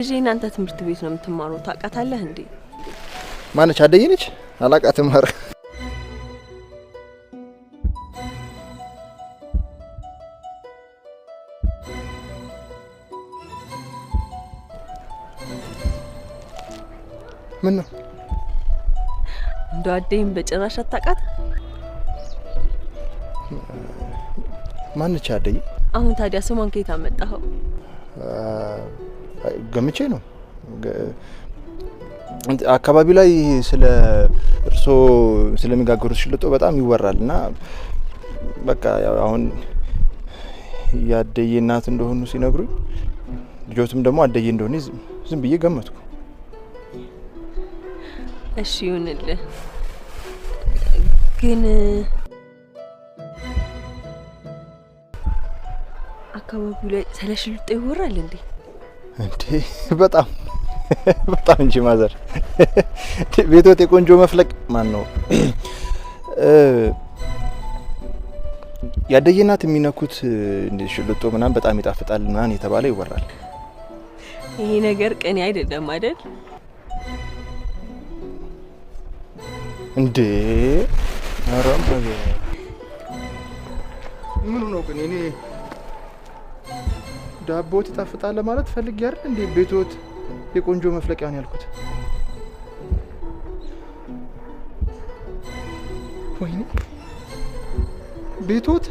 ልጄ እናንተ ትምህርት ቤት ነው የምትማረው ታውቃታለህ እንዴ? ማነች? አደይ ነች? አላውቃትም። ኧረ ምን ነው እንደው አደይም በጭራሽ አታውቃት? ማነች አደይ? አሁን ታዲያ ስሟን ከየት አመጣኸው? ገምቼ ነው። አካባቢው ላይ ስለ እርሶ ስለሚጋገሩት ሽልጦ በጣም ይወራልና በቃ አሁን ያደይ እናት እንደሆኑ ሲነግሩኝ ልጆቱም ደግሞ አደይ እንደሆነ ዝም ብዬ ገመትኩ። እሺ ይሁንልህ። ግን አካባቢው ላይ ስለ ሽልጦ ይወራል እንዴ? እንዴ በጣም በጣም እንጂ ማዘር ቤቶት የቆንጆ መፍለቅ ማን ነው ያደየናት የሚነኩት ሽልጦ ምናምን በጣም ይጣፍጣል ምናምን የተባለ ይወራል። ይሄ ነገር ቅኔ አይደለም አይደል እንዴ? አራም ምን ነው ግን እኔ ዳቦት ይጣፍጣል ማለት ፈልግ ያርል እንዴ? ቤቶት የቆንጆ መፍለቂያን ያልኩት ወይኔ ቤቶት